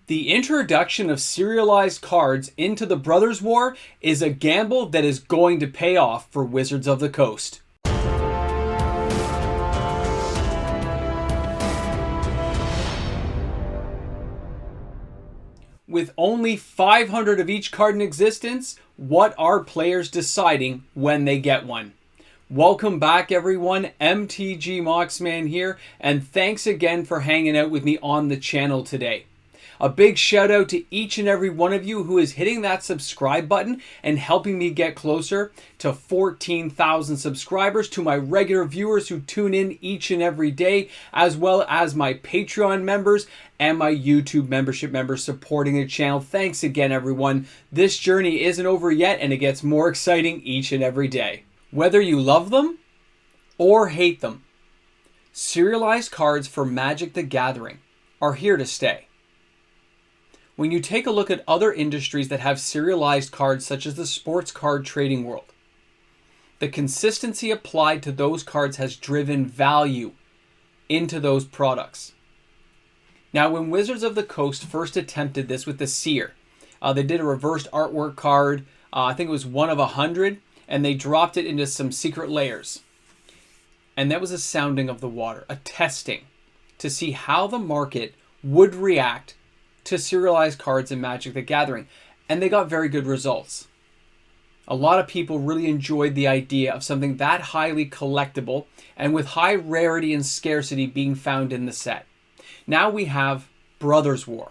The introduction of serialized cards into the Brothers War is a gamble that is going to pay off for Wizards of the Coast. With only 500 of each card in existence, what are players deciding when they get one? Welcome back, everyone. MTG Moxman here, and thanks again for hanging out with me on the channel today. A big shout out to each and every one of you who is hitting that subscribe button and helping me get closer to 14,000 subscribers, to my regular viewers who tune in each and every day, as well as my Patreon members and my YouTube membership members supporting the channel. Thanks again, everyone. This journey isn't over yet, and it gets more exciting each and every day. Whether you love them or hate them, serialized cards for Magic the Gathering are here to stay. When you take a look at other industries that have serialized cards, such as the sports card trading world, the consistency applied to those cards has driven value into those products. Now, when Wizards of the Coast first attempted this with the Seer, they did a reversed artwork card. I think it was 1 of 100, and they dropped it into some secret layers. And that was a sounding of the water, a testing to see how the market would react to serialized cards in Magic the Gathering, and they got very good results. A lot of people really enjoyed the idea of something that highly collectible and with high rarity and scarcity being found in the set. Now we have Brothers War,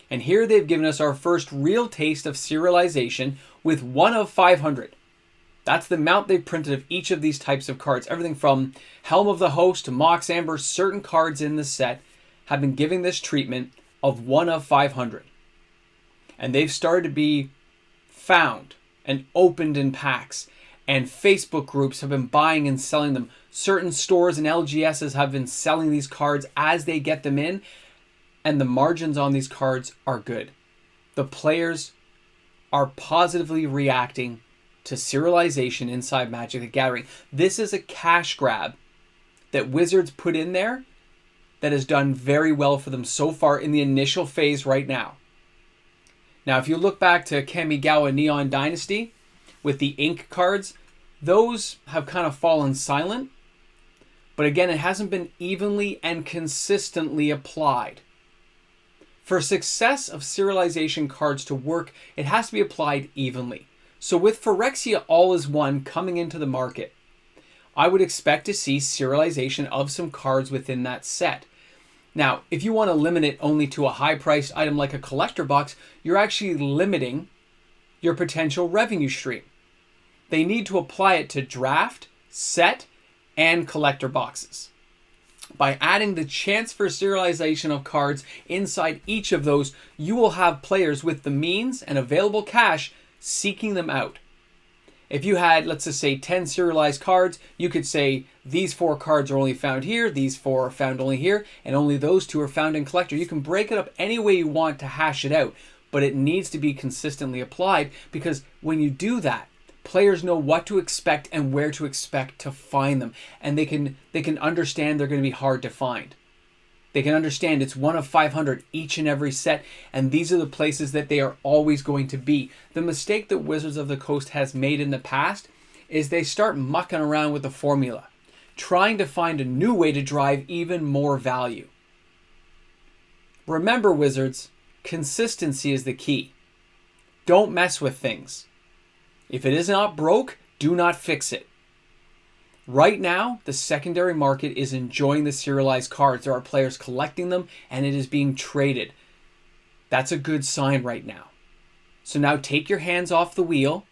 and here they've given us our first real taste of serialization with 1 of 500. That's the amount they've printed of each of these types of cards. Everything from Helm of the Host to Mox Amber, certain cards in the set have been giving this treatment of 1 of 500. And they've started to be found and opened in packs. And Facebook groups have been buying and selling them. Certain stores and LGSs have been selling these cards as they get them in. And the margins on these cards are good. The players are positively reacting to serialization inside Magic the Gathering. This is a cash grab that Wizards put in there that has done very well for them so far in the initial phase right now. Now, if you look back to Kamigawa Neon Dynasty with the ink cards, those have kind of fallen silent. But again, it hasn't been evenly and consistently applied. For success of serialization cards to work, it has to be applied evenly. So with Phyrexia All is One coming into the market, I would expect to see serialization of some cards within that set. Now, if you want to limit it only to a high-priced item like a collector box, you're actually limiting your potential revenue stream. They need to apply it to draft, set, and collector boxes. By adding the chance for serialization of cards inside each of those, you will have players with the means and available cash seeking them out. If you had, let's just say, 10 serialized cards, you could say these 4 cards are only found here, these 4 are found only here, and only those 2 are found in collector. You can break it up any way you want to hash it out, but it needs to be consistently applied, because when you do that, players know what to expect and where to expect to find them, and they can understand they're going to be hard to find. They can understand it's 1 of 500 each and every set, and these are the places that they are always going to be. The mistake that Wizards of the Coast has made in the past is they start mucking around with the formula, trying to find a new way to drive even more value. Remember, Wizards, consistency is the key. Don't mess with things. If it is not broke, do not fix it. Right now, the secondary market is enjoying the serialized cards. There are players collecting them, and it is being traded. That's a good sign right now. So now take your hands off the wheel,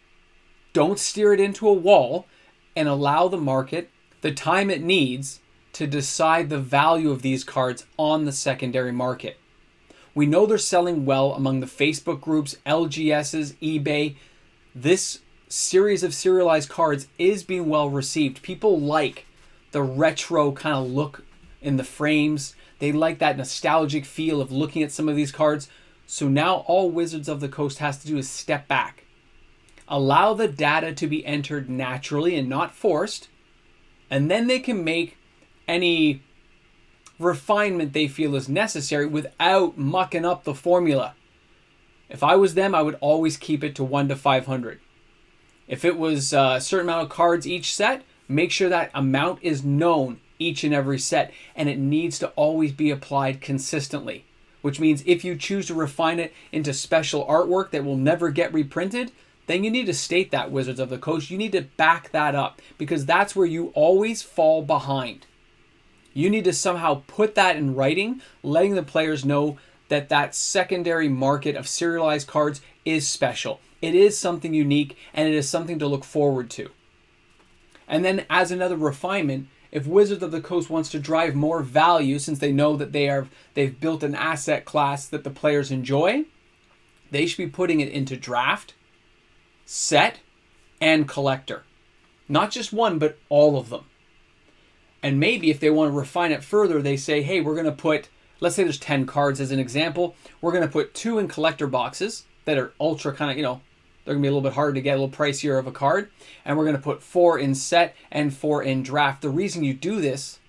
don't steer it into a wall, and allow the market the time it needs to decide the value of these cards on the secondary market. We know they're selling well among the Facebook groups, LGSs, eBay. This series of serialized cards is being well received. People like the retro kind of look in the frames. They like that nostalgic feel of looking at some of these cards. So now all Wizards of the Coast has to do is step back. Allow the data to be entered naturally and not forced. And then they can make any refinement they feel is necessary without mucking up the formula. If I was them, I would always keep it to 1 to 500. If it was a certain amount of cards each set, make sure that amount is known each and every set, and it needs to always be applied consistently. Which means if you choose to refine it into special artwork that will never get reprinted, then you need to state that, Wizards of the Coast. You need to back that up, because that's where you always fall behind. You need to somehow put that in writing, letting the players know that that secondary market of serialized cards is special. It is something unique, and it is something to look forward to. And then as another refinement, if Wizards of the Coast wants to drive more value, since they know that they've built an asset class that the players enjoy, they should be putting it into draft, set, and collector. Not just one, but all of them. And maybe if they want to refine it further, they say, hey, we're going to put, let's say there's 10 cards as an example. We're going to put 2 in collector boxes that are ultra kind of, they're going to be a little bit harder to get, a little pricier of a card. And we're going to put 4 in set and 4 in draft. The reason you do this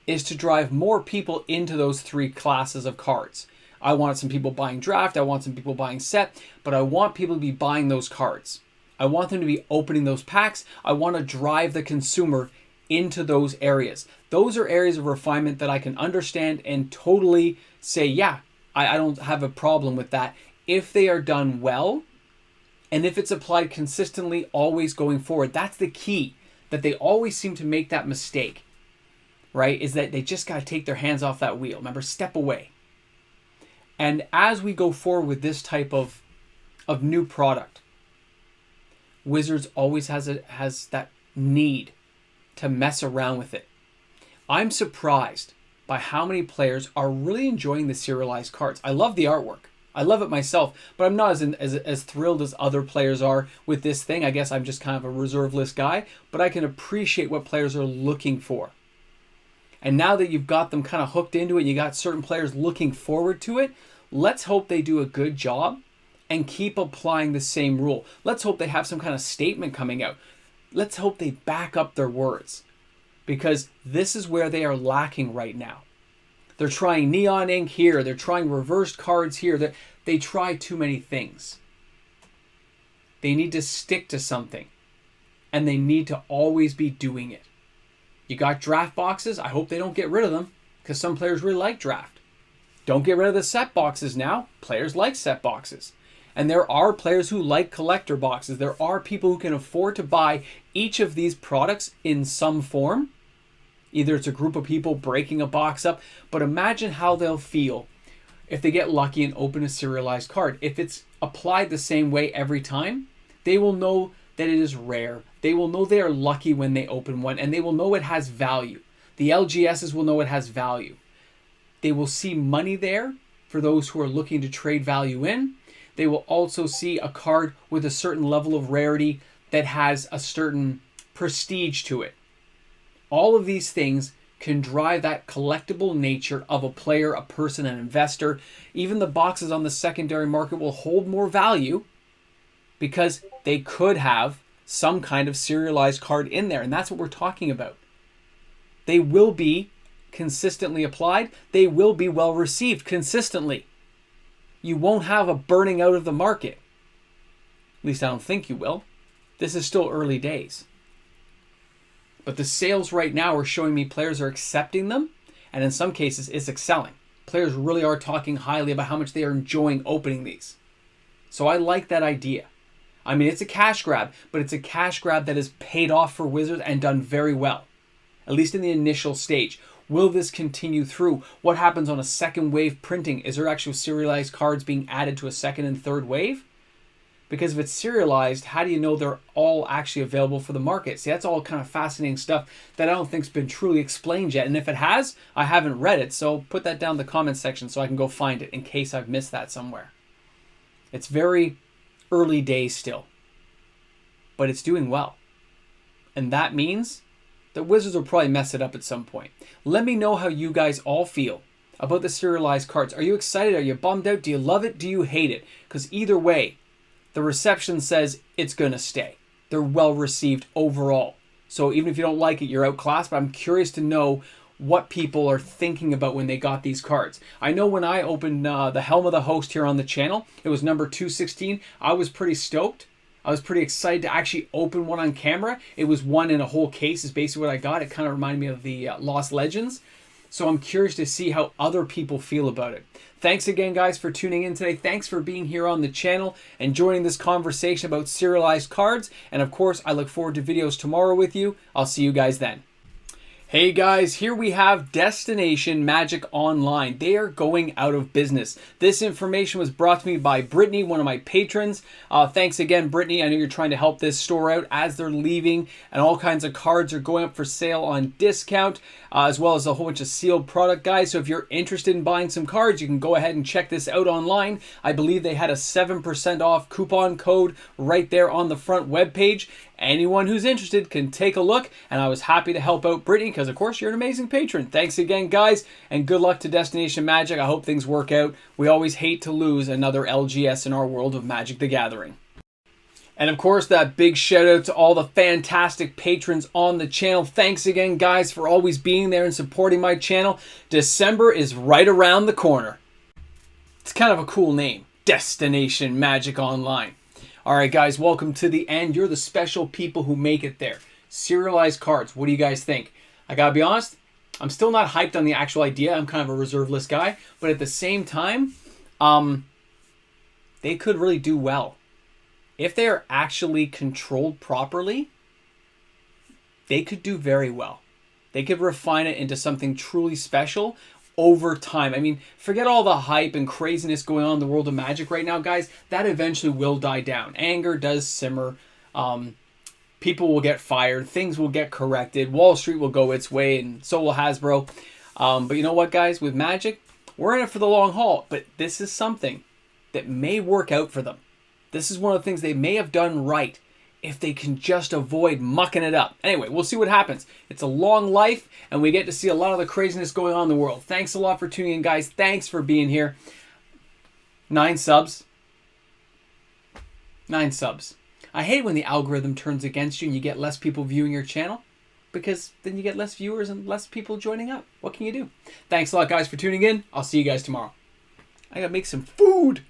is to drive more people into those 3 classes of cards. I want some people buying draft. I want some people buying set. But I want people to be buying those cards. I want them to be opening those packs. I want to drive the consumer into those areas. Those are areas of refinement that I can understand and totally say, yeah, I don't have a problem with that if they are done well. And if it's applied consistently, always going forward. That's the key, that they always seem to make that mistake, right? Is that they just got to take their hands off that wheel. Remember, step away. And as we go forward with this type of new product, Wizards always has that need to mess around with it. I'm surprised by how many players are really enjoying the serialized cards. I love the artwork. I love it myself, but I'm not as thrilled as other players are with this thing. I guess I'm just kind of a reserve list guy, but I can appreciate what players are looking for. And now that you've got them kind of hooked into it, you got certain players looking forward to it, let's hope they do a good job and keep applying the same rule. Let's hope they have some kind of statement coming out. Let's hope they back up their words, because this is where they are lacking right now. They're trying neon ink here. They're trying reversed cards here. They try too many things. They need to stick to something, and they need to always be doing it. You got draft boxes. I hope they don't get rid of them, because some players really like draft. Don't get rid of the set boxes now. Players like set boxes. And there are players who like collector boxes. There are people who can afford to buy each of these products in some form. Either it's a group of people breaking a box up, but imagine how they'll feel if they get lucky and open a serialized card. If it's applied the same way every time, they will know that it is rare. They will know they are lucky when they open one, and they will know it has value. The LGSs will know it has value. They will see money there for those who are looking to trade value in. They will also see a card with a certain level of rarity that has a certain prestige to it. All of these things can drive that collectible nature of a player, a person, an investor. Even the boxes on the secondary market will hold more value because they could have some kind of serialized card in there. And that's what we're talking about. They will be consistently applied. They will be well received consistently. You won't have a burning out of the market. At least I don't think you will. This is still early days. But the sales right now are showing me players are accepting them, and in some cases it's excelling. Players really are talking highly about how much they are enjoying opening these. So I like that idea. I mean, it's a cash grab, but it's a cash grab that is paid off for Wizards and done very well, at least in the initial stage. Will this continue through? What happens on a second wave printing? Is there actual serialized cards being added to a second and third wave? Because if it's serialized, how do you know they're all actually available for the market? See, that's all kind of fascinating stuff that I don't think's been truly explained yet. And if it has, I haven't read it. So put that down in the comments section so I can go find it in case I've missed that somewhere. It's very early days still, but it's doing well. And that means that Wizards will probably mess it up at some point. Let me know how you guys all feel about the serialized cards. Are you excited? Are you bummed out? Do you love it? Do you hate it? Because either way, the reception says it's going to stay. They're well received overall. So even if you don't like it, you're outclassed. But I'm curious to know what people are thinking about when they got these cards. I know when I opened the Helm of the Host here on the channel, it was number 216. I was pretty stoked. I was pretty excited to actually open one on camera. It was one in a whole case is basically what I got. It kind of reminded me of the Lost Legends. So I'm curious to see how other people feel about it. Thanks again, guys, for tuning in today. Thanks for being here on the channel and joining this conversation about serialized cards. And of course, I look forward to videos tomorrow with you. I'll see you guys then. Hey guys, here we have Destination Magic Online. They are going out of business. This information was brought to me by Brittany, one of my patrons. Thanks again, Brittany. I know you're trying to help this store out as they're leaving, and all kinds of cards are going up for sale on discount, as well as a whole bunch of sealed product, guys. So if you're interested in buying some cards, you can go ahead and check this out online. I believe they had a 7% off coupon code right there on the front webpage. Anyone who's interested can take a look, and I was happy to help out Brittany because, of course, you're an amazing patron. Thanks again, guys, and good luck to Destination Magic. I hope things work out. We always hate to lose another LGS in our world of Magic the Gathering. And, of course, that big shout-out to all the fantastic patrons on the channel. Thanks again, guys, for always being there and supporting my channel. December is right around the corner. It's kind of a cool name, Destination Magic Online. All right, guys, welcome to the end. You're the special people who make it there. Serialized cards. What do you guys think? I gotta be honest, I'm still not hyped on the actual idea. I'm kind of a reserve list guy. But at the same time, they could really do well. If they are actually controlled properly, they could do very well. They could refine it into something truly special over time. I mean, forget all the hype and craziness going on in the world of Magic right now, guys. That eventually will die down. Anger does simmer. People will get fired. Things will get corrected. Wall Street will go its way, and so will Hasbro. But you know what, guys? With Magic, we're in it for the long haul. But this is something that may work out for them. This is one of the things they may have done right if they can just avoid mucking it up. Anyway, we'll see what happens. It's a long life, and we get to see a lot of the craziness going on in the world. Thanks a lot for tuning in, guys. Thanks for being here. 9 subs. 9 subs. I hate when the algorithm turns against you and you get less people viewing your channel, because then you get less viewers and less people joining up. What can you do? Thanks a lot, guys, for tuning in. I'll see you guys tomorrow. I gotta make some food.